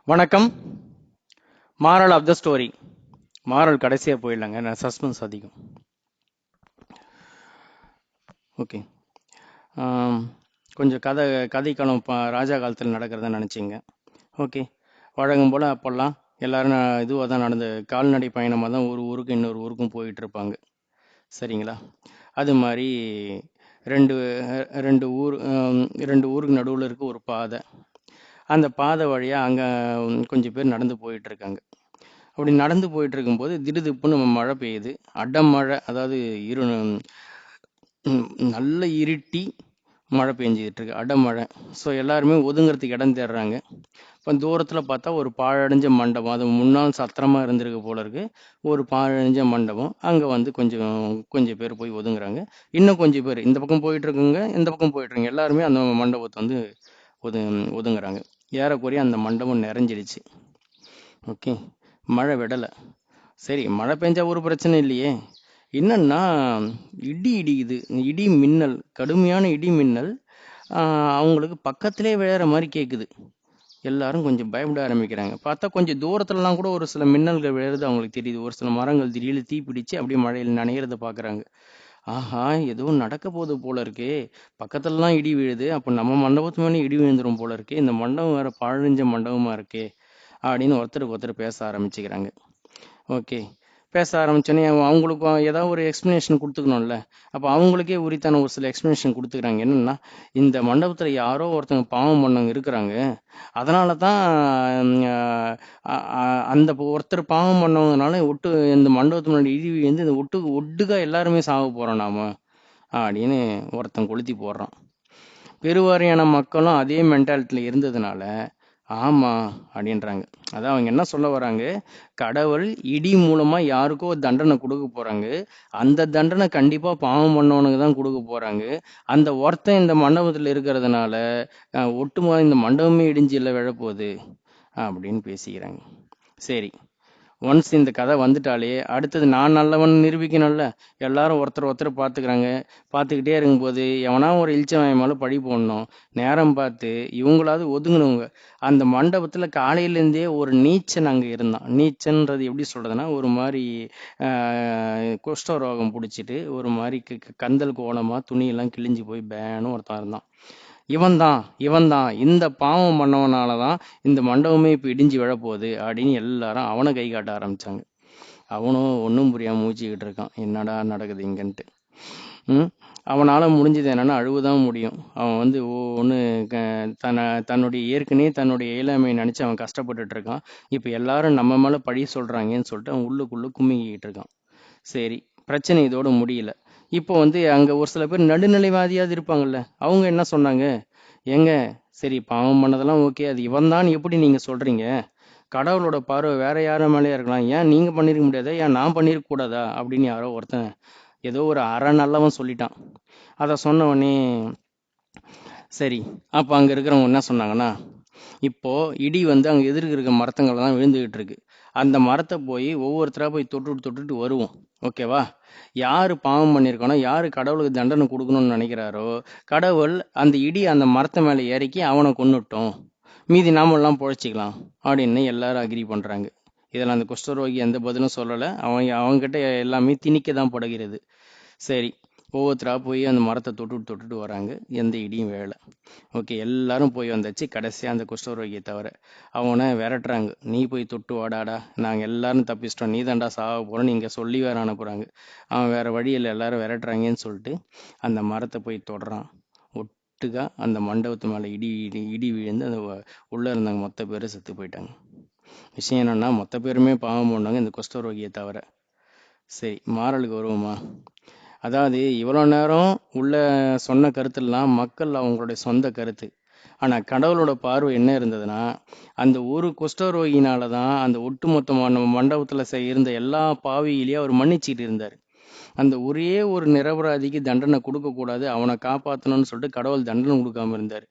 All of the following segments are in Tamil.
வணக்கம். Moral of the story. Moral கடைசியாக போயிடலாங்க, நான் சஸ்பென்ஸ் அதிகம். ஓகே, கொஞ்சம் கதைக்காலம் ராஜா காலத்தில் நடக்கிறத நினச்சிங்க. ஓகே, வழங்கும் போல் அப்போல்லாம் எல்லோரும் இதுவாக தான் நடந்து கால்நடை பயணமாக தான் ஒரு ஊருக்கு இன்னொரு ஊருக்கும் போயிட்டு இருப்பாங்க. சரிங்களா? அது மாதிரி ரெண்டு ரெண்டு ஊர் ரெண்டு ஊருக்கு நடுவில் இருக்க ஒரு பாதை. அந்த பாதை வழியாக அங்கே கொஞ்சம் பேர் நடந்து போயிட்டுருக்காங்க. அப்படி நடந்து போயிட்டு இருக்கும்போது திடுதிப்புன்னு மழை பெய்யுது. அடமழை, அதாவது நல்ல இருட்டி மழை பெஞ்சிக்கிட்டு இருக்கு, அடமழை. ஸோ எல்லாருமே ஒதுங்கிறதுக்கு இடம் தேடுறாங்க. இப்போ தூரத்தில் பார்த்தா ஒரு பாழடைஞ்ச மண்டபம், அது முன்னாள் சத்திரமா இருந்திருக்கு போல இருக்கு. ஒரு பாழடைஞ்ச மண்டபம், அங்கே வந்து கொஞ்சம் பேர் போய் ஒதுங்குறாங்க. இன்னும் கொஞ்சம் பேர் இந்த பக்கம் போயிட்டு இருக்குங்க, இந்த பக்கம் போயிட்டு இருங்க. எல்லாருமே அந்த மண்டபத்தை வந்து ஒதுங்குறாங்க. ஏறக்குறைய அந்த மண்டபம் நிறைஞ்சிடுச்சு. ஓகே, மழை விடலை. சரி, மழை பெஞ்சா ஒரு பிரச்சனை இல்லையே. என்னன்னா இடி இடிக்குது, இடி மின்னல், கடுமையான இடி மின்னல். அவங்களுக்கு பக்கத்திலே விழுற மாதிரி கேட்குது. எல்லாரும் கொஞ்சம் பயப்பட ஆரம்பிக்கிறாங்க. பார்த்தா கொஞ்சம் தூரத்துலலாம் கூட ஒரு சில மின்னல்கள் விழுறது அவங்களுக்கு தெரியுது. ஒரு சில மரங்கள் திடீர்னு தீ பிடிச்சு அப்படியே மழையில் நனைகிறத பார்க்குறாங்க. ஆஹா, ஏதோ நடக்க போகுது போல இருக்கே, பக்கத்துலலாம் இடி விழுது, அப்போ நம்ம மண்டபத்து மேலே இடி விழுந்துரும் போல இருக்கே, இந்த மண்டபம் வேற பாழஞ்ச மண்டபமா இருக்கே அப்படின்னு ஒருத்தருக்கு ஒருத்தர் பேச ஆரம்பிச்சுக்கிறாங்க. ஓகே, பேச ஆரம்பிச்சோன்னே அவங்களுக்கு ஏதாவது ஒரு எக்ஸ்பிளனேஷன் கொடுத்துக்கணும்ல. அப்போ அவங்களுக்கே உரித்தான ஒரு சில எக்ஸ்பிளனேஷன் கொடுத்துக்கிறாங்க. என்னன்னா, இந்த மண்டபத்தில் யாரோ ஒருத்தவங்க பாவம் பண்ணவங்க இருக்கிறாங்க. அதனால தான் அந்த ஒருத்தர் பாவம் பண்ணவங்கனால இந்த மண்டபத்து முன்னாடி இடி வந்து இந்த ஒட்டுக்கா எல்லாருமே சாக போறோம் நாம அப்படின்னு ஒருத்தன் கொளுத்தி போடுறான். பெருவாரியான மக்களும் அதே மென்டாலிட்டியில் இருந்ததுனால ஆமா அப்படின்றாங்க. அதான் அவங்க என்ன சொல்ல வராங்க, கடவுள் இடி மூலமா யாருக்கோ தண்டனை கொடுக்க போறாங்க. அந்த தண்டனை கண்டிப்பா பாவம் பண்ணவனுக்கு தான் கொடுக்க போறாங்க. அந்த ஒருத்தன் இந்த மண்டபத்துல இருக்கிறதுனால ஒட்டுமொத்த இந்த மண்டபமே இடிஞ்சு இல்லை விழப்போகுது அப்படின்னு பேசிக்கிறாங்க. சரி, ஒன்ஸ் இந்த கதை வந்துட்டாலே அடுத்தது நான் நல்லவன் நிரூபிக்கணும்ல. எல்லாரும் ஒருத்தர் பார்த்துக்கிறாங்க. பார்த்துக்கிட்டே இருக்கும்போது எவனா ஒரு இழிச்சவன் மேலே பழி போடணும். நேரம் பார்த்து இவங்களாவது ஒதுங்கினவங்க. அந்த மண்டபத்தில் காலையிலேருந்தே ஒரு நீச்சன் அங்கே இருந்தான். நீச்சன்றது எப்படி சொல்கிறதுனா, ஒரு மாதிரி குஷ்டரோகம் பிடிச்சிட்டு ஒரு மாதிரி கந்தல் கோலமாக துணியெல்லாம் கிழிஞ்சு போய் பேனும் ஒருத்தன் இருந்தான். இவன்தான் இந்த பாவம் பண்ணவனாலதான் இந்த மண்டபமே இப்ப இடிஞ்சு விழப்போகுது அப்படின்னு எல்லாரும் அவனை கை காட்ட ஆரம்பிச்சாங்க. அவனும் ஒன்றும் புரியாம மூச்சுக்கிட்டு இருக்கான், என்னடா நடக்குது இங்கன்ட்டு. அவனால முடிஞ்சது என்னன்னா அழுவதான் முடியும். அவன் வந்து ஒன்று தன்னுடைய இயலாமையை நினைச்சு அவன் கஷ்டப்பட்டுட்டு இருக்கான். இப்ப எல்லாரும் நம்ம மேல பழி சொல்றாங்கன்னு சொல்லிட்டு அவன் உள்ளுக்குள்ள கும்மிக்கிட்டு இருக்கான். சரி, பிரச்சனை இதோட முடியல. இப்போ வந்து அங்க ஒரு சில பேர் நடுநிலைவாதியாவது இருப்பாங்கல்ல, அவங்க என்ன சொன்னாங்க, ஏங்க சரி பாவம் பண்ணதெல்லாம் ஓகே, அது இவன் தான் எப்படி நீங்க சொல்றீங்க? கடவுளோட பார்வை வேற யாரும் மேலே இருக்கலாம், ஏன் நீங்க பண்ணிருக்க முடியாதா, ஏன் நான் பண்ணிருக்க கூடாதா அப்படின்னு யாரோ ஒருத்தன் ஏதோ ஒரு அரை நல்லவன் சொல்லிட்டான். அதை சொன்ன உடனே சரி, அப்ப அங்க இருக்கிறவங்க என்ன சொன்னாங்கன்னா, இப்போ இடி வந்து அங்க எதிர்க்க இருக்க மரத்தங்களை தான் விழுந்துகிட்டு இருக்கு. அந்த மரத்தை போய் ஒவ்வொருத்தரா போய் தொட்டுட்டு வருவோம். ஓகேவா? யாரு பாவம் பண்ணியிருக்கானோ, யாரு கடவுளுக்கு தண்டனை கொடுக்கணும்னு நினைக்கிறாரோ, கடவுள் அந்த இடி அந்த மரத்தை மேலே இறக்கி அவனை கொன்னுட்டோம், மீதி நாமெல்லாம் பொழைச்சிக்கலாம் அப்படின்னு எல்லாரும் அக்ரி பண்றாங்க. இதெல்லாம் அந்த குஷ்டரோகி எந்த பதிலும் சொல்லலை. அவங்ககிட்ட எல்லாமே திணிக்க தான் படுகிறது. சரி, ஒவ்வொருத்தரா போய் அந்த மரத்தை தொட்டுட்டு வராங்க. எந்த இடியும் வேலை. ஓகே, எல்லாரும் போய் வந்தாச்சு. கடைசியா அந்த குஷ்டரோகியை தவிர அவனை விரட்டுறாங்க. நீ போய் தொட்டு வாடாடா, நாங்க எல்லாரும் தப்பிச்சிட்டோம், நீ தாண்டா சாக போறோம், நீங்க சொல்லி வேற அனுப்புறாங்க. அவன் வேற வழியில் எல்லாரும் விரட்டுறாங்கன்னு சொல்லிட்டு அந்த மரத்தை போய் தொடுறான். ஒட்டுக்கா அந்த மண்டபத்து மேல இடி இடி இடி விழுந்து அந்த உள்ள இருந்தாங்க மொத்த பேரும் செத்து போயிட்டாங்க. விஷயம் என்னன்னா, மொத்த பேருமே பாவம் பண்ணாங்க, இந்த குஷ்டரோகியை தவிர. சரி, மாறலுக்கு வருவோமா? அதாவது இவ்வளோ நேரம் உள்ள சொன்ன கருத்துலாம் மக்கள் அவங்களுடைய சொந்த கருத்து. ஆனா கடவுளோட பார்வை என்ன இருந்ததுன்னா, அந்த ஒரு குஷ்டரோகினால தான் அந்த ஒட்டுமொத்தமான மண்டபத்துல இருந்த எல்லா பாவியிலையும் அவர் மன்னிச்சுட்டு இருந்தார். அந்த ஒரே ஒரு நிரபராதிக்கு தண்டனை கொடுக்க கூடாது, அவனை காப்பாற்றணும்னு சொல்லிட்டு கடவுள் தண்டனை கொடுக்காம இருந்தார்.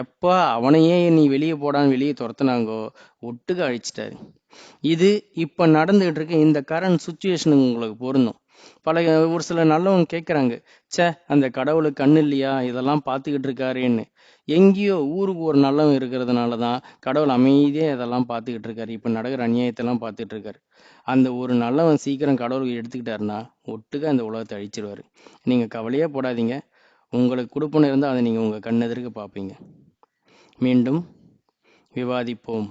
எப்ப அவனையே நீ வெளியே போடான்னு வெளியே துரத்துனாங்கோ, ஒட்டுக்க அழிச்சிட்டாரு. இது இப்ப நடந்துகிட்டு இருக்க இந்த கரண்ட் சுச்சுவேஷனுக்கு உங்களுக்கு பொருந்தும். ஒரு சில நல்லவங்க கேட்குறாங்க, ச்சே அந்த கடவுளுக்கு கண்ணு இல்லையா, இதெல்லாம் பார்த்துக்கிட்டு இருக்காருன்னு. எங்கேயோ ஊருக்கு ஒரு நல்லவன் இருக்கிறதுனால தான் கடவுள் அமைதியா இதெல்லாம் பார்த்துக்கிட்டு இருக்காரு. இப்ப நடக்கிற அநியாயத்தெல்லாம் பார்த்துட்டு இருக்காரு. அந்த ஒரு நல்லவன் சீக்கிரம் கடவுள் எடுத்துக்கிட்டாருன்னா ஒட்டுக்க அந்த உலகத்தை அழிச்சிருவாரு. நீங்க கவலையே போடாதீங்க. உங்களுக்கு குடுப்பன இருந்தா அதை நீங்க உங்க கண்ணெதிர்க்க பார்ப்பீங்க. மீண்டும் விவாதிப்போம்.